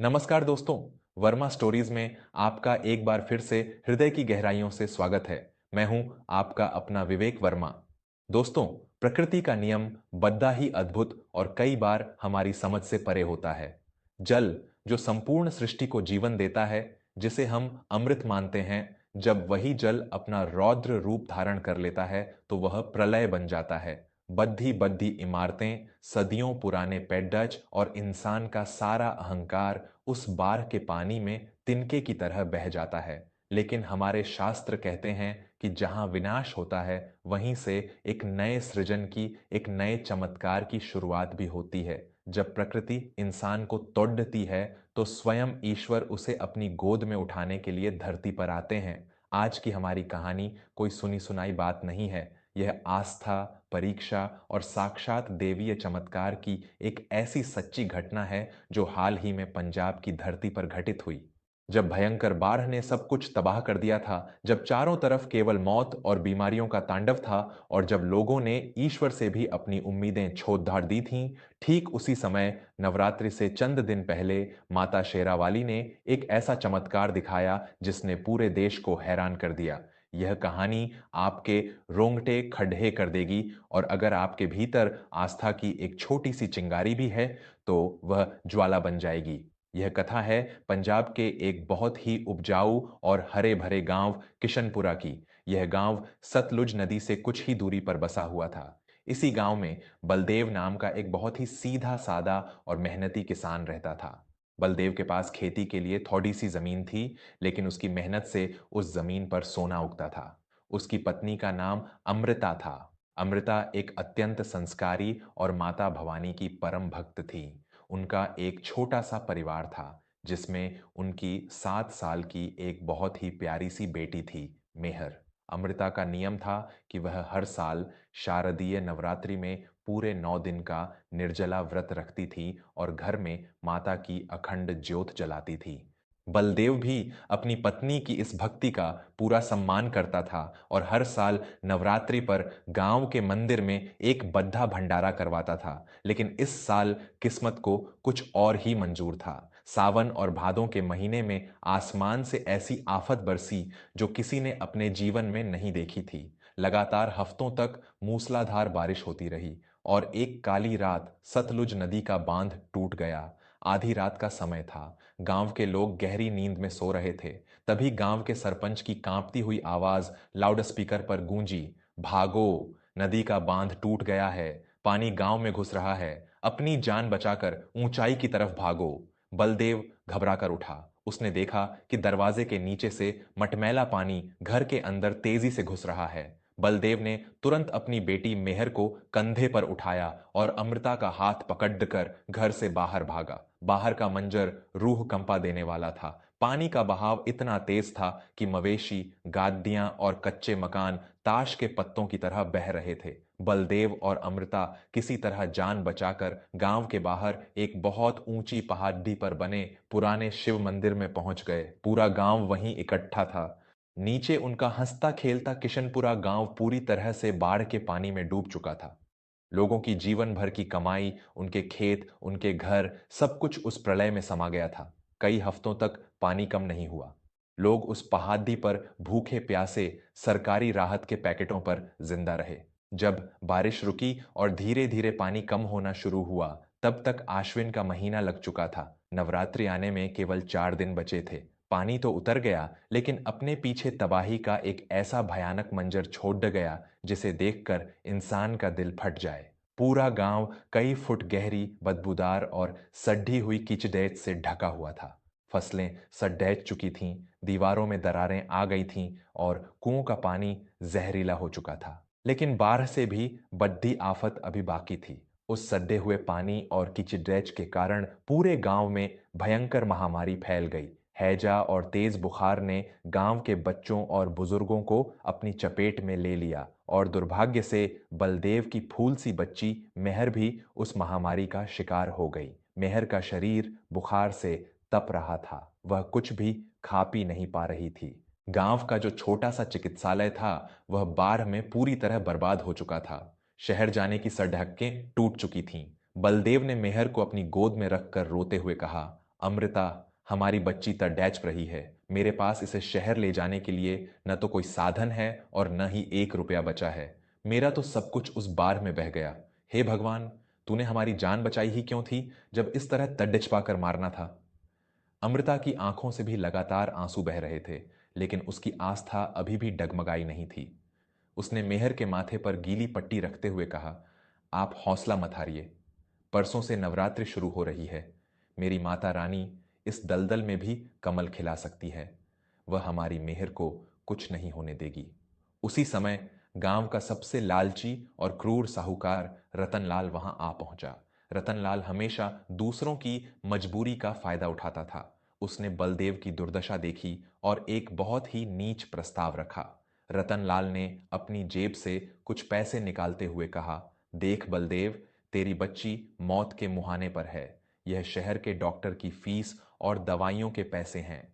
नमस्कार दोस्तों। वर्मा स्टोरीज में आपका एक बार फिर से हृदय की गहराइयों से स्वागत है। मैं हूं आपका अपना विवेक वर्मा। दोस्तों, प्रकृति का नियम बद्दा ही अद्भुत और कई बार हमारी समझ से परे होता है। जल जो संपूर्ण सृष्टि को जीवन देता है, जिसे हम अमृत मानते हैं, जब वही जल अपना रौद्र रूप धारण कर लेता है तो वह प्रलय बन जाता है। बद्धी बद्धी इमारतें, सदियों पुराने पेड्डज और इंसान का सारा अहंकार उस बाढ़ के पानी में तिनके की तरह बह जाता है। लेकिन हमारे शास्त्र कहते हैं कि जहां विनाश होता है वहीं से एक नए सृजन की, एक नए चमत्कार की शुरुआत भी होती है। जब प्रकृति इंसान को तोड़ती है तो स्वयं ईश्वर उसे अपनी गोद में उठाने के लिए धरती पर आते हैं। आज की हमारी कहानी कोई सुनी सुनाई बात नहीं है। यह आस्था, परीक्षा और साक्षात देवीय चमत्कार की एक ऐसी सच्ची घटना है जो हाल ही में पंजाब की धरती पर घटित हुई। जब भयंकर बाढ़ ने सब कुछ तबाह कर दिया था, जब चारों तरफ केवल मौत और बीमारियों का तांडव था और जब लोगों ने ईश्वर से भी अपनी उम्मीदें छोड़-छाड़ दी थीं, ठीक उसी समय नवरात्रि से चंद दिन पहले माता शेरावाली ने एक ऐसा चमत्कार दिखाया जिसने पूरे देश को हैरान कर दिया। यह कहानी आपके रोंगटे खड़े कर देगी और अगर आपके भीतर आस्था की एक छोटी सी चिंगारी भी है तो वह ज्वाला बन जाएगी। यह कथा है पंजाब के एक बहुत ही उपजाऊ और हरे भरे गांव किशनपुरा की। यह गांव सतलुज नदी से कुछ ही दूरी पर बसा हुआ था। इसी गांव में बलदेव नाम का एक बहुत ही सीधा सादा और मेहनती किसान रहता था। बलदेव के पास खेती के लिए थोड़ी सी जमीन थी, लेकिन उसकी मेहनत से उस जमीन पर सोना उगता था। उसकी पत्नी का नाम अमृता था। अमृता एक अत्यंत संस्कारी और माता भवानी की परम भक्त थी। उनका एक छोटा सा परिवार था, जिसमें उनकी 7 साल की एक बहुत ही प्यारी सी बेटी थी, मेहर। अमृता का नियम था कि वह हर साल शारदीय नवरात्रि में पूरे 9 दिन का निर्जला व्रत रखती थी और घर में माता की अखंड ज्योत जलाती थी। बलदेव भी अपनी पत्नी की इस भक्ति का पूरा सम्मान करता था और हर साल नवरात्रि पर गांव के मंदिर में एक बद्धा भंडारा करवाता था। लेकिन इस साल किस्मत को कुछ और ही मंजूर था। सावन और भादों के महीने में आसमान से ऐसी आफत बरसी जो किसी ने अपने जीवन में नहीं देखी थी। लगातार हफ्तों तक मूसलाधार बारिश होती रही और एक काली रात सतलुज नदी का बांध टूट गया। आधी रात का समय था। गांव के लोग गहरी नींद में सो रहे थे। तभी गांव के सरपंच की कांपती हुई आवाज लाउडस्पीकर पर गूंजी, भागो, नदी का बांध टूट गया है, पानी गांव में घुस रहा है, अपनी जान बचाकर ऊंचाई की तरफ भागो। बलदेव घबरा कर उठा। उसने देखा कि दरवाजे के नीचे से मटमैला पानी घर के अंदर तेजी से घुस रहा है। बलदेव ने तुरंत अपनी बेटी मेहर को कंधे पर उठाया और अमृता का हाथ पकड़कर घर से बाहर भागा। बाहर का मंजर रूह कंपा देने वाला था। पानी का बहाव इतना तेज था कि मवेशी, गादियां और कच्चे मकान ताश के पत्तों की तरह बह रहे थे। बलदेव और अमृता किसी तरह जान बचाकर गांव के बाहर एक बहुत ऊंची पहाड़ी पर बने पुराने शिव मंदिर में पहुंच गए। पूरा गांव वहीं इकट्ठा था। नीचे उनका हंसता खेलता किशनपुरा गांव पूरी तरह से बाढ़ के पानी में डूब चुका था। लोगों की जीवन भर की कमाई, उनके खेत, उनके घर, सब कुछ उस प्रलय में समा गया था। कई हफ्तों तक पानी कम नहीं हुआ। लोग उस पहाड़ी पर भूखे प्यासे सरकारी राहत के पैकेटों पर जिंदा रहे। जब बारिश रुकी और धीरे धीरे पानी कम होना शुरू हुआ, तब तक आश्विन का महीना लग चुका था। नवरात्रि आने में केवल 4 दिन बचे थे। पानी तो उतर गया, लेकिन अपने पीछे तबाही का एक ऐसा भयानक मंजर छोड़ गया जिसे देखकर इंसान का दिल फट जाए। पूरा गांव कई फुट गहरी, बदबूदार और सड्ढी हुई कीचड़ैत से ढका हुआ था। फसलें सड्ढैच चुकी थीं, दीवारों में दरारें आ गई थीं और कुओं का पानी जहरीला हो चुका था। लेकिन बाढ़ से भी बड्डी आफत अभी बाकी थी। उस सड्डे हुए पानी और कीचड़ैच के कारण पूरे गांव में भयंकर महामारी फैल गई। हैजा और तेज बुखार ने गांव के बच्चों और बुजुर्गों को अपनी चपेट में ले लिया और दुर्भाग्य से बलदेव की फूल सी बच्ची मेहर भी उस महामारी का शिकार हो गई। मेहर का शरीर बुखार से तप रहा था। वह कुछ भी खा पी नहीं पा रही थी। गांव का जो छोटा सा चिकित्सालय था वह बाढ़ में पूरी तरह बर्बाद हो चुका था। शहर जाने की सड़कें टूट चुकी थीं। बलदेव ने मेहर को अपनी गोद में रखकर रोते हुए कहा, अमृता, हमारी बच्ची तड़ैच रही है। मेरे पास इसे शहर ले जाने के लिए न तो कोई साधन है और न ही 1 रुपया बचा है। मेरा तो सब कुछ उस बाढ़ में बह गया। हे भगवान, तूने हमारी जान बचाई ही क्यों थी जब इस तरह तड्डच पाकर मारना था। अमृता की आंखों से भी लगातार आंसू बह रहे थे, लेकिन उसकी आस्था अभी भी डगमगाई नहीं थी। उसने मेहर के माथे पर गीली पट्टी रखते हुए कहा, आप हौसला मत हारिए। परसों से नवरात्रि शुरू हो रही है। मेरी माता रानी इस दलदल में भी कमल खिला सकती है। वह हमारी मेहर को कुछ नहीं होने देगी। उसी समय गांव का सबसे लालची और क्रूर साहूकार रतनलाल वहां आ पहुंचा। रतनलाल हमेशा दूसरों की मजबूरी का फायदा उठाता था। उसने बलदेव की दुर्दशा देखी और एक बहुत ही नीच प्रस्ताव रखा। रतनलाल ने अपनी जेब से कुछ पैसे निकालते हुए कहा, देख बलदेव, तेरी बच्ची मौत के मुहाने पर है। यह शहर के डॉक्टर की फीस और दवाइयों के पैसे हैं।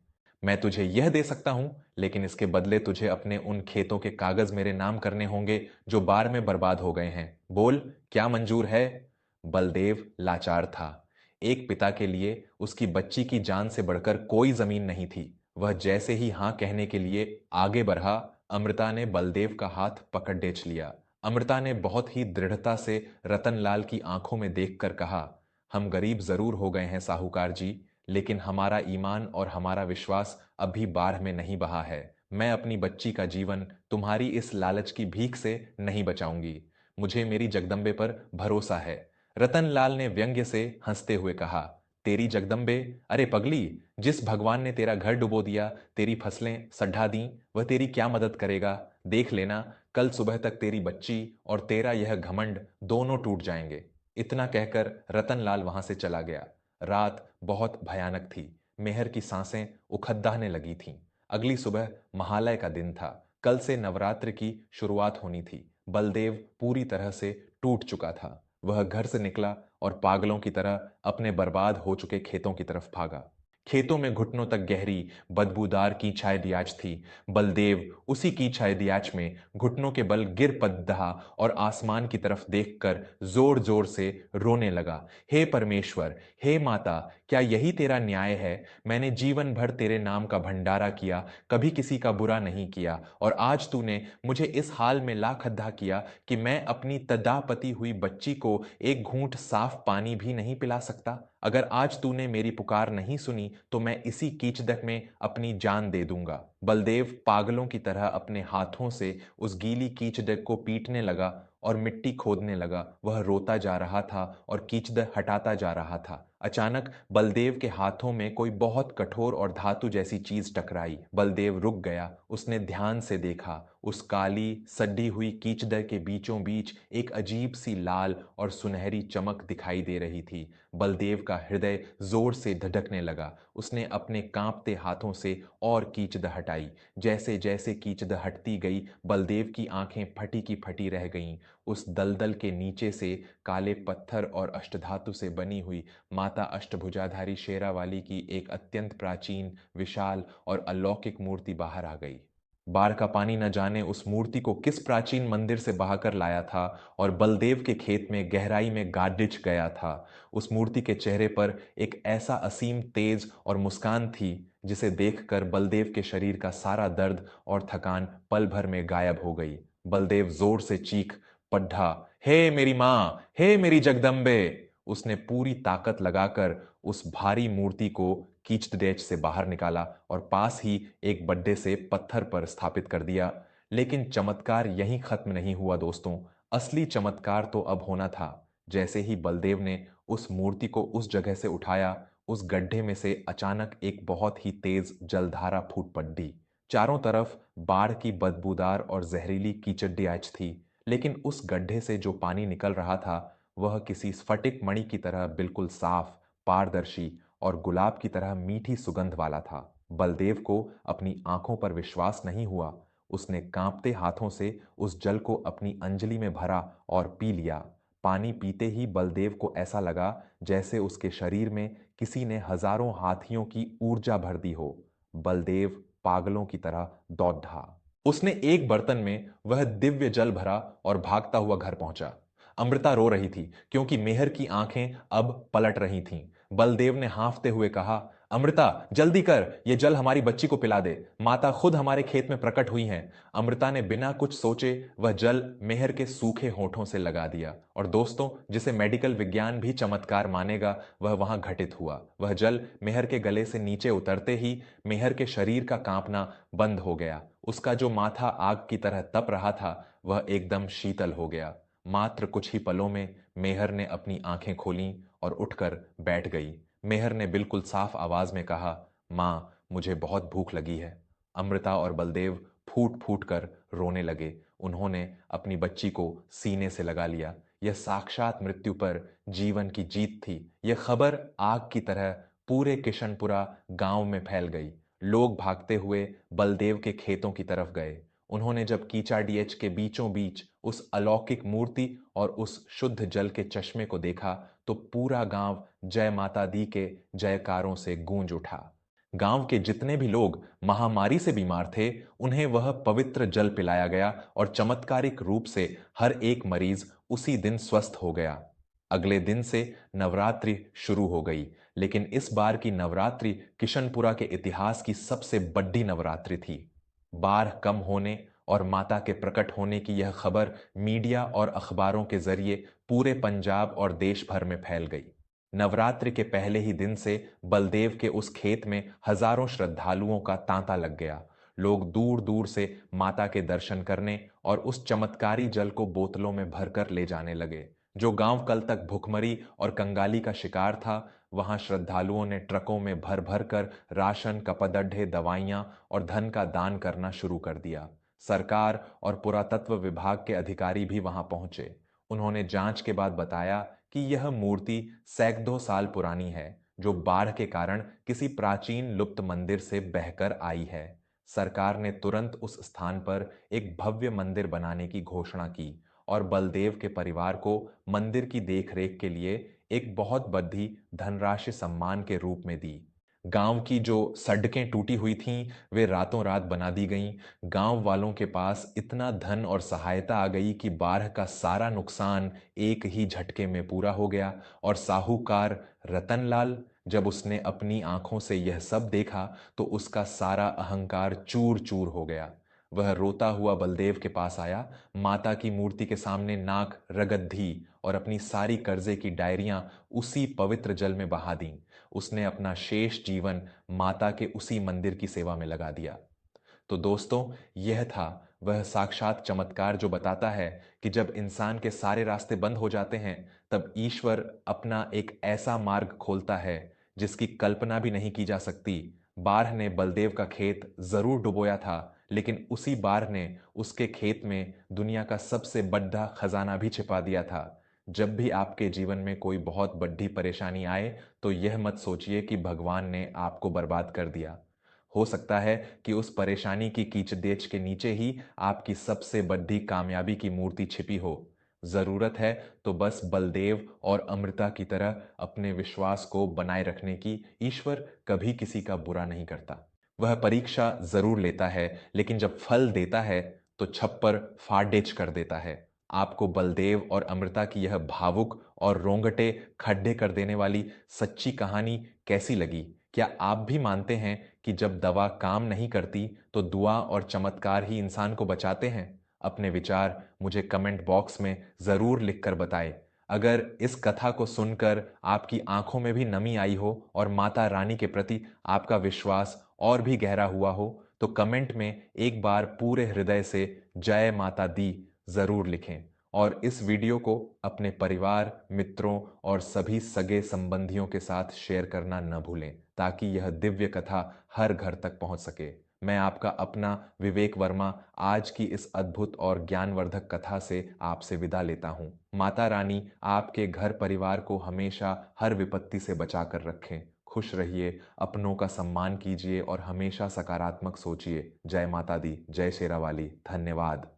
मैं तुझे यह दे सकता हूं, लेकिन इसके बदले तुझे अपने उन खेतों के कागज मेरे नाम करने होंगे जो बाढ़ में बर्बाद हो गए हैं। बोल, क्या मंजूर है? बलदेव लाचार था। एक पिता के लिए उसकी बच्ची की जान से बढ़कर कोई जमीन नहीं थी। वह जैसे ही हां कहने के लिए आगे बढ़ा, अमृता ने बलदेव का हाथ पकड़ डेच लिया। अमृता ने बहुत ही दृढ़ता से रतनलाल की आंखों में देखकर कहा, हम गरीब जरूर हो गए हैं साहूकार जी, लेकिन हमारा ईमान और हमारा विश्वास अभी बाढ़ में नहीं बहा है। मैं अपनी बच्ची का जीवन तुम्हारी इस लालच की भीख से नहीं बचाऊंगी। मुझे मेरी जगदम्बे पर भरोसा है। रतनलाल ने व्यंग्य से हंसते हुए कहा, तेरी जगदम्बे? अरे पगली, जिस भगवान ने तेरा घर डुबो दिया, तेरी फसलें सड्ढा दी, वह तेरी क्या मदद करेगा? देख लेना, कल सुबह तक तेरी बच्ची और तेरा यह घमंड दोनों टूट जाएंगे। इतना कहकर रतनलाल वहां से चला गया। रात बहुत भयानक थी। मेहर की सांसें उखद्दाने लगी थीं। अगली सुबह महालय का दिन था। कल से नवरात्र की शुरुआत होनी थी। बलदेव पूरी तरह से टूट चुका था। वह घर से निकला और पागलों की तरह अपने बर्बाद हो चुके खेतों की तरफ भागा। खेतों में घुटनों तक गहरी बदबूदार कीछाए दियाच थी। बलदेव उसी कीछाए दियाच में घुटनों के बल गिर पद्दहा और आसमान की तरफ देखकर जोर जोर से रोने लगा। हे परमेश्वर, हे माता, क्या यही तेरा न्याय है? मैंने जीवन भर तेरे नाम का भंडारा किया, कभी किसी का बुरा नहीं किया, और आज तूने मुझे इस हाल में ला खद्दा किया कि मैं अपनी तदापती हुई बच्ची को एक घूंट साफ पानी भी नहीं पिला सकता। अगर आज तूने मेरी पुकार नहीं सुनी तो मैं इसी कीचड़क में अपनी जान दे दूंगा। बलदेव पागलों की तरह अपने हाथों से उस गीली कीचड़क को पीटने लगा और मिट्टी खोदने लगा। वह रोता जा रहा था और कीचड़ हटाता जा रहा था। अचानक बलदेव के हाथों में कोई बहुत कठोर और धातु जैसी चीज टकराई। बलदेव रुक गया। उसने ध्यान से देखा। उस काली सड्डी हुई कीचड़ के बीचों बीच एक अजीब सी लाल और सुनहरी चमक दिखाई दे रही थी। बलदेव का हृदय जोर से धड़कने लगा। उसने अपने कांपते हाथों से और कीचड़ हटाई। जैसे जैसे कीचड़ हटती गई, बलदेव की आंखें फटी की फटी रह गईं। उस दलदल के नीचे से काले पत्थर और अष्टधातु से बनी हुई माता अष्टभुजाधारी शेरावाली की एक अत्यंत प्राचीन, विशाल और अलौकिक मूर्ति बाहर आ गई। बाढ़ का पानी न जाने उस मूर्ति को किस प्राचीन मंदिर से बहाकर लाया था और बलदेव के खेत में गहराई में गाडिच गया था। उस मूर्ति के चेहरे पर एक ऐसा असीम तेज और मुस्कान थी जिसे देखकर बलदेव के शरीर का सारा दर्द और थकान पल भर में गायब हो गई। बलदेव जोर से चीख पढ़ा, हे मेरी मां, हे मेरी जगदम्बे। उसने पूरी ताकत लगाकर उस भारी मूर्ति को कीचड़देच से बाहर निकाला और पास ही एक बड्डे से पत्थर पर स्थापित कर दिया। लेकिन चमत्कार यहीं खत्म नहीं हुआ दोस्तों। असली चमत्कार तो अब होना था। जैसे ही बलदेव ने उस मूर्ति को उस जगह से उठाया, उस गड्ढे में से अचानक एक बहुत ही तेज जलधारा फूट पड़ी। चारों तरफ बाढ़ की बदबूदार और जहरीली कीचड़ थी, लेकिन उस गड्ढे से जो पानी निकल रहा था वह किसी स्फटिक मणि की तरह बिल्कुल साफ, पारदर्शी और गुलाब की तरह मीठी सुगंध वाला था। बलदेव को अपनी आंखों पर विश्वास नहीं हुआ। उसने कांपते हाथों से उस जल को अपनी अंजलि में भरा और पी लिया। पानी पीते ही बलदेव को ऐसा लगा जैसे उसके शरीर में किसी ने हजारों हाथियों की ऊर्जा भर दी हो। बलदेव पागलों की तरह दौड़ा। उसने एक बर्तन में वह दिव्य जल भरा और भागता हुआ घर पहुंचा। अमृता रो रही थी क्योंकि मेहर की आंखें अब पलट रही थीं। बलदेव ने हांफते हुए कहा, अमृता जल्दी कर, ये जल हमारी बच्ची को पिला दे, माता खुद हमारे खेत में प्रकट हुई हैं। अमृता ने बिना कुछ सोचे वह जल मेहर के सूखे होठों से लगा दिया और दोस्तों, जिसे मेडिकल विज्ञान भी चमत्कार मानेगा, वह वहां घटित हुआ। वह जल मेहर के गले से नीचे उतरते ही मेहर के शरीर का कांपना बंद हो गया। उसका जो माथा आग की तरह तप रहा था, वह एकदम शीतल हो गया। मात्र कुछ ही पलों में मेहर ने अपनी आंखें खोलीं और उठकर बैठ गई। मेहर ने बिल्कुल साफ आवाज में कहा, मां, मुझे बहुत भूख लगी है। अमृता और बलदेव फूट फूट कर रोने लगे। उन्होंने अपनी बच्ची को सीने से लगा लिया। यह साक्षात मृत्यु पर जीवन की जीत थी। यह खबर आग की तरह पूरे किशनपुरा गांव में फैल गई। लोग भागते हुए बलदेव के खेतों की तरफ गए। उन्होंने जब कीचा डीएच के बीचों बीच उस अलौकिक मूर्ति और उस शुद्ध जल के चश्मे को देखा, तो पूरा गांव जय माता दी के जयकारों से गूंज उठा। गांव के जितने भी लोग महामारी से बीमार थे, उन्हें वह पवित्र जल पिलाया गया और चमत्कारिक रूप से हर एक मरीज उसी दिन स्वस्थ हो गया। अगले दिन से नवरात्रि शुरू हो गई, लेकिन इस बार की नवरात्रि किशनपुरा के इतिहास की सबसे बड़ी नवरात्रि थी। बाढ़ कम होने और माता के प्रकट होने की यह खबर मीडिया और अखबारों के जरिए पूरे पंजाब और देश भर में फैल गई। नवरात्रि के पहले ही दिन से बलदेव के उस खेत में हजारों श्रद्धालुओं का तांता लग गया। लोग दूर दूर से माता के दर्शन करने और उस चमत्कारी जल को बोतलों में भरकर ले जाने लगे। जो गांव कल तक भुखमरी और कंगाली का शिकार था, वहां श्रद्धालुओं ने ट्रकों में भर भर कर राशन, कपड़े, दवाइयां और धन का दान करना शुरू कर दिया। सरकार और पुरातत्व विभाग के अधिकारी भी वहां पहुंचे। उन्होंने जांच के बाद बताया कि यह मूर्ति सैकड़ों साल पुरानी है, जो बाढ़ के कारण किसी प्राचीन लुप्त मंदिर से बहकर आई है। सरकार ने तुरंत उस स्थान पर एक भव्य मंदिर बनाने की घोषणा की और बलदेव के परिवार को मंदिर की देखरेख के लिए एक बहुत बड़ी धनराशि सम्मान के रूप में दी। गांव की जो सड़कें टूटी हुई थीं, वे रातों रात बना दी गईं। गांव वालों के पास इतना धन और सहायता आ गई कि बाढ़ का सारा नुकसान एक ही झटके में पूरा हो गया। और साहूकार रतनलाल, जब उसने अपनी आंखों से यह सब देखा, तो उसका सारा अहंकार चूर चूर हो गया। वह रोता हुआ बलदेव के पास आया, माता की मूर्ति के सामने नाक रगद दी और अपनी सारी कर्जे की डायरियां उसी पवित्र जल में बहा दी। उसने अपना शेष जीवन माता के उसी मंदिर की सेवा में लगा दिया। तो दोस्तों, यह था वह साक्षात चमत्कार जो बताता है कि जब इंसान के सारे रास्ते बंद हो जाते हैं, तब ईश्वर अपना एक ऐसा मार्ग खोलता है जिसकी कल्पना भी नहीं की जा सकती। बाढ़ ने बलदेव का खेत जरूर डुबोया था, लेकिन उसी बाढ़ ने उसके खेत में दुनिया का सबसे बड़ा खजाना भी छिपा दिया था। जब भी आपके जीवन में कोई बहुत बड़ी परेशानी आए, तो यह मत सोचिए कि भगवान ने आपको बर्बाद कर दिया। हो सकता है कि उस परेशानी की कीचड़देच के नीचे ही आपकी सबसे बड़ी कामयाबी की मूर्ति छिपी हो। जरूरत है तो बस बलदेव और अमृता की तरह अपने विश्वास को बनाए रखने की। ईश्वर कभी किसी का बुरा नहीं करता। वह परीक्षा जरूर लेता है, लेकिन जब फल देता है तो छप्पर फाड़ेच कर देता है। आपको बलदेव और अमृता की यह भावुक और रोंगटे खड्डे कर देने वाली सच्ची कहानी कैसी लगी? क्या आप भी मानते हैं कि जब दवा काम नहीं करती, तो दुआ और चमत्कार ही इंसान को बचाते हैं? अपने विचार मुझे कमेंट बॉक्स में जरूर लिखकर बताएं। अगर इस कथा को सुनकर आपकी आंखों में भी नमी आई हो और माता रानी के प्रति आपका विश्वास और भी गहरा हुआ हो, तो कमेंट में एक बार पूरे हृदय से जय माता दी जरूर लिखें। और इस वीडियो को अपने परिवार, मित्रों और सभी सगे संबंधियों के साथ शेयर करना न भूलें, ताकि यह दिव्य कथा हर घर तक पहुंच सके। मैं आपका अपना विवेक वर्मा आज की इस अद्भुत और ज्ञानवर्धक कथा से आपसे विदा लेता हूं। माता रानी आपके घर परिवार को हमेशा हर विपत्ति से बचा कर रखें। खुश रहिए, अपनों का सम्मान कीजिए और हमेशा सकारात्मक सोचिए। जय माता दी, जय शेरावाली। धन्यवाद।